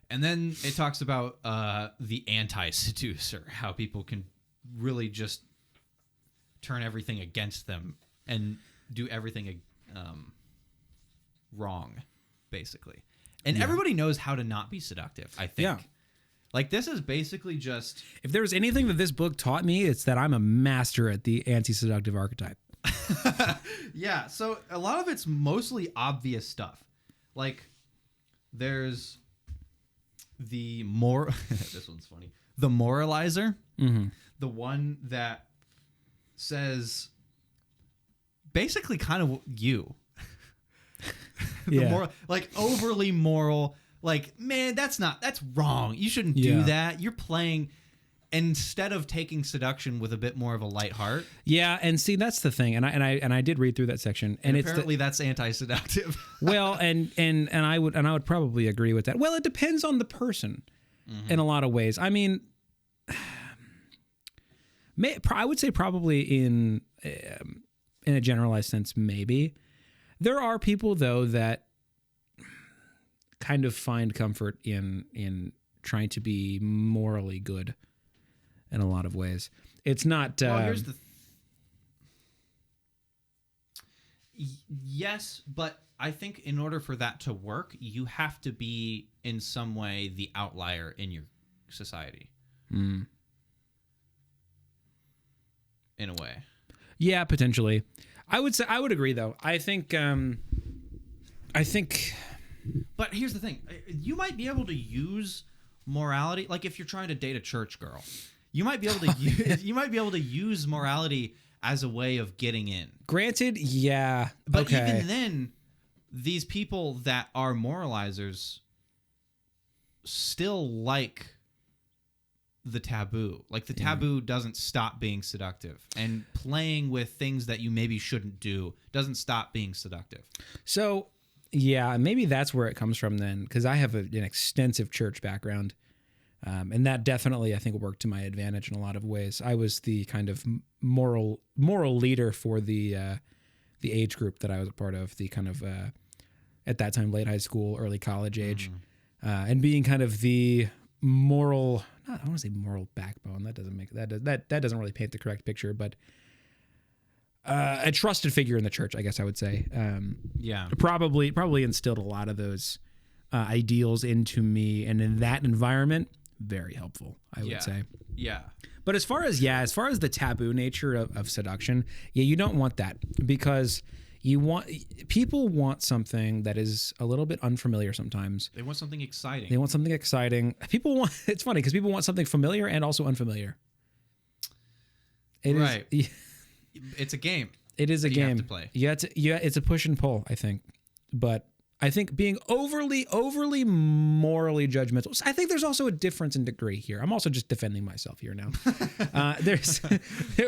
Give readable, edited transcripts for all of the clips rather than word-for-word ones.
And then it talks about the anti-seducer, how people can really just turn everything against them and do everything wrong, basically. And everybody knows how to not be seductive, I think. Yeah. Like, this is basically just... If there's anything that this book taught me, it's that I'm a master at the anti-seductive archetype. Yeah, so a lot of it's mostly obvious stuff. Like, there's the this one's funny. The moralizer. Mm-hmm. The one that says basically kind of you. Like overly moral, like, man, that's wrong. You shouldn't do that. You're playing instead of taking seduction with a bit more of a light heart. Yeah, and see, that's the thing. And I did read through that section, and apparently that's anti-seductive. Well, and I would probably agree with that. Well, it depends on the person in a lot of ways. I mean, I would say probably in a generalized sense, maybe. There are people, though, that kind of find comfort in trying to be morally good in a lot of ways. It's not... well, here's the... Yes, but I think in order for that to work, you have to be, in some way, the outlier in your society. Mm. In a way. Yeah, potentially. I would agree, though. I think... But here's the thing. You might be able to use morality, like if you're trying to date a church girl, you might be able to use morality as a way of getting in. Granted, yeah. But okay. Even then, these people that are moralizers still like the taboo. Like the taboo doesn't stop being seductive, and playing with things that you maybe shouldn't do doesn't stop being seductive. So, yeah, maybe that's where it comes from then, because I have an extensive church background, and that definitely, I think, worked to my advantage in a lot of ways. I was the kind of moral leader for the age group that I was a part of, the kind of at that time late high school, early college age, and being kind of the moral. I don't want to say moral backbone. That doesn't really paint the correct picture, but a trusted figure in the church, I guess I would say. Probably instilled a lot of those ideals into me, and in that environment, very helpful, I would say. Yeah. But as far as the taboo nature of seduction, you don't want that, because people want something that is a little bit unfamiliar sometimes. They want something exciting. It's funny because people want something familiar and also unfamiliar. Right. It's a game. It is a game. You have to play. It's a push and pull, I think. But I think being overly morally judgmental. I think there's also a difference in degree here. I'm also just defending myself here now. There's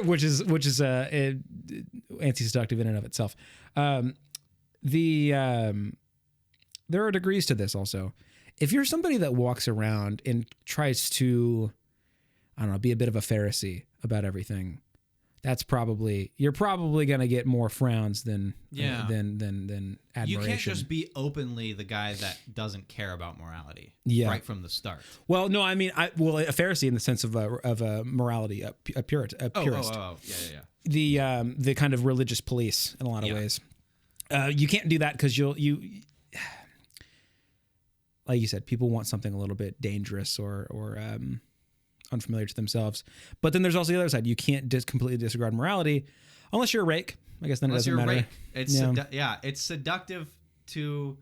which is anti-seductive in and of itself. There are degrees to this also. If you're somebody that walks around and tries to, I don't know, be a bit of a Pharisee about everything, you're probably going to get more frowns than admiration. You can't just be openly the guy that doesn't care about morality right from the start. Well, no, I mean, a Pharisee in the sense of a morality, a purist. Yeah. The kind of religious police in a lot of ways. You can't do that because you, like you said, people want something a little bit dangerous or unfamiliar to themselves. But then there's also the other side. You can't completely disregard morality unless you're a rake. I guess then it doesn't matter. It's seductive to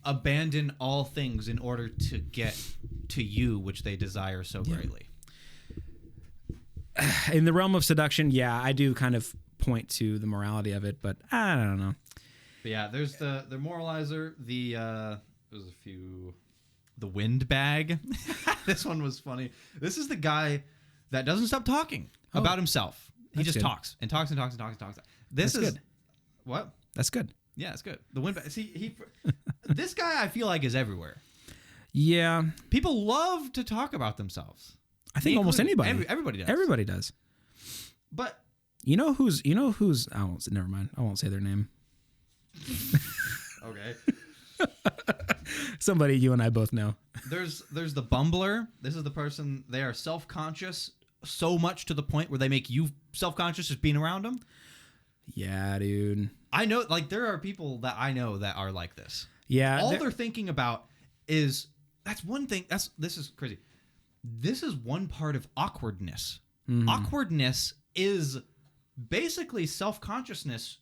abandon all things in order to get to you, which they desire so greatly. In the realm of seduction, I do kind of point to the morality of it, but I don't know. But yeah, there's the moralizer. There's a few. The windbag. This one was funny. This is the guy that doesn't stop talking about himself. He just talks and talks and talks and talks and talks. This is good. What? That's good. Yeah, it's good. The windbag. See, this guy I feel like is everywhere. Yeah. People love to talk about themselves. I think almost anybody. Everybody does. Everybody does. But you know who's never mind. I won't say their name. Okay. Somebody you and I both know. There's the bumbler. This is the person, they are self-conscious so much to the point where they make you self-conscious just being around them. Yeah, dude. I know, like, there are people that I know that are like this. Yeah. All they're thinking about is, that's one thing, this is crazy. This is one part of awkwardness. Mm-hmm. Awkwardness is basically self-consciousness,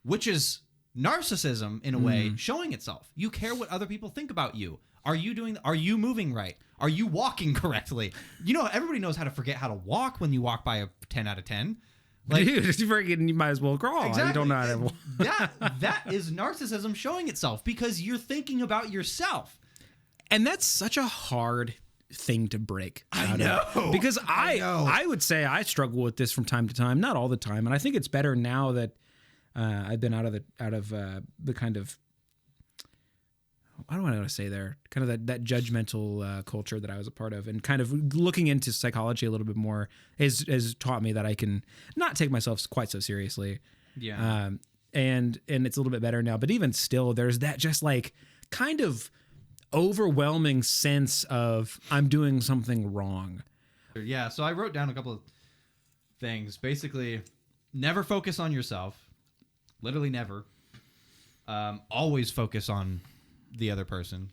which is narcissism in a way, showing itself. You care what other people think about you. Are you moving right? Are you walking correctly? You know, everybody knows how to forget how to walk when you walk by a 10 out of 10. Like, dude, you might as well crawl. Exactly. You don't know how to walk. That is narcissism showing itself because you're thinking about yourself. And that's such a hard thing to break. I know. Because I would say I struggle with this from time to time, not all the time. And I think it's better now that I've been out of the kind of, I don't want to say there, kind of that judgmental culture that I was a part of, and kind of looking into psychology a little bit more has taught me that I can not take myself quite so seriously. Yeah. And it's a little bit better now, but even still, there's that just like kind of overwhelming sense of I'm doing something wrong. Yeah. So I wrote down a couple of things. Basically, never focus on yourself. Literally never. Always focus on the other person.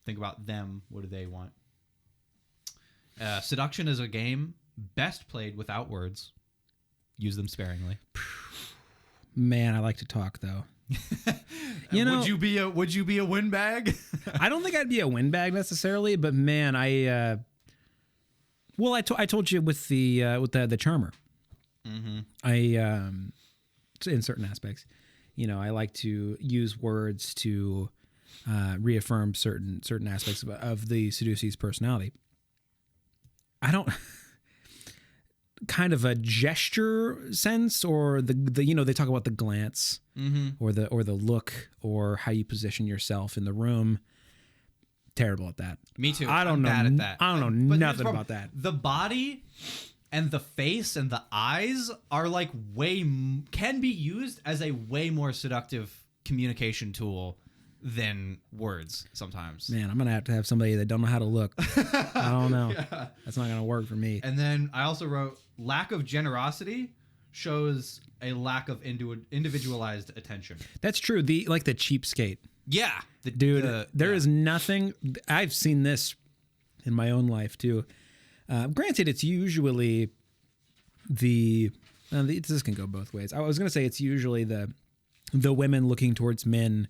Think about them. What do they want? Seduction is a game best played without words. Use them sparingly. Man, I like to talk though. You know, would you be a windbag? I don't think I'd be a windbag necessarily, but man, I told you with the charmer. Mm-hmm. In certain aspects, you know, I like to use words to reaffirm certain aspects of the seducee's personality. I don't kind of a gesture sense, or the you know, they talk about the glance, or the look, or how you position yourself in the room. Terrible at that. Me too. I'm bad at that. I don't know nothing about that. The body and the face and the eyes are like can be used as a way more seductive communication tool than words sometimes. Man, I'm going to have somebody that don't know how to look. I don't know. Yeah. That's not going to work for me. And then I also wrote, lack of generosity shows a lack of individualized attention. That's true. The cheapskate. Yeah. There is nothing. I've seen this in my own life too. Granted, it's usually this can go both ways. I was going to say it's usually the women looking towards men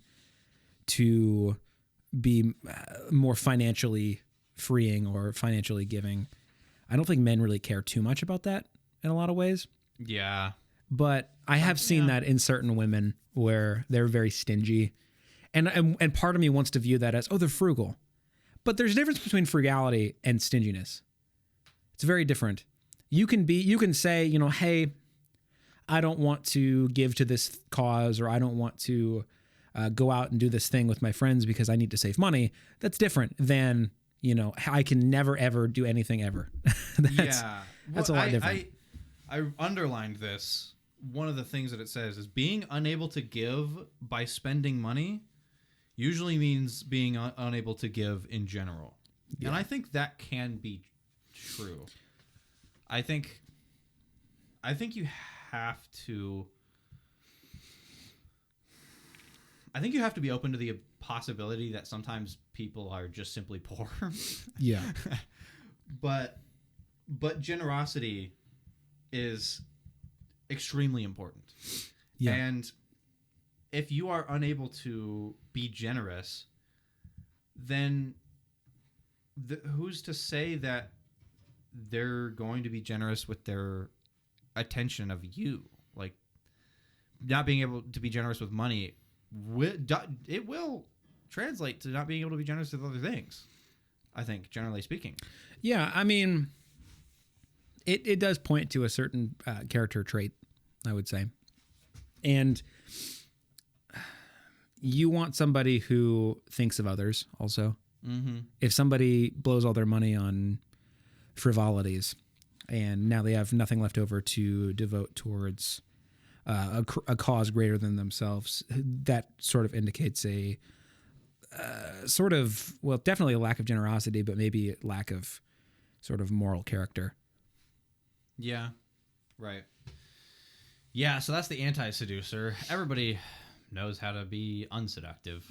to be more financially freeing or financially giving. I don't think men really care too much about that in a lot of ways. Yeah. But I have seen that in certain women where they're very stingy. And part of me wants to view that as, they're frugal. But there's a difference between frugality and stinginess. It's very different. You can say, you know, hey, I don't want to give to this cause, or I don't want to go out and do this thing with my friends because I need to save money. That's different than, you know, I can never, ever do anything ever. That's a lot different. I underlined this. One of the things that it says is being unable to give by spending money usually means being unable to give in general. Yeah. And I think that can be true. I think you have to be open to the possibility that sometimes people are just simply poor. Yeah. But generosity is extremely important. Yeah. And if you are unable to be generous, then who's to say that they're going to be generous with their attention of you? Like, not being able to be generous with money, it will translate to not being able to be generous with other things, I think, generally speaking. Yeah, I mean, it does point to a certain character trait, I would say. And you want somebody who thinks of others also. Mm-hmm. If somebody blows all their money on frivolities and now they have nothing left over to devote towards a cause greater than themselves, that sort of indicates sort of, well, definitely a lack of generosity, but maybe a lack of sort of moral character. Yeah. Right. Yeah, so that's the anti-seducer. Everybody knows how to be unseductive.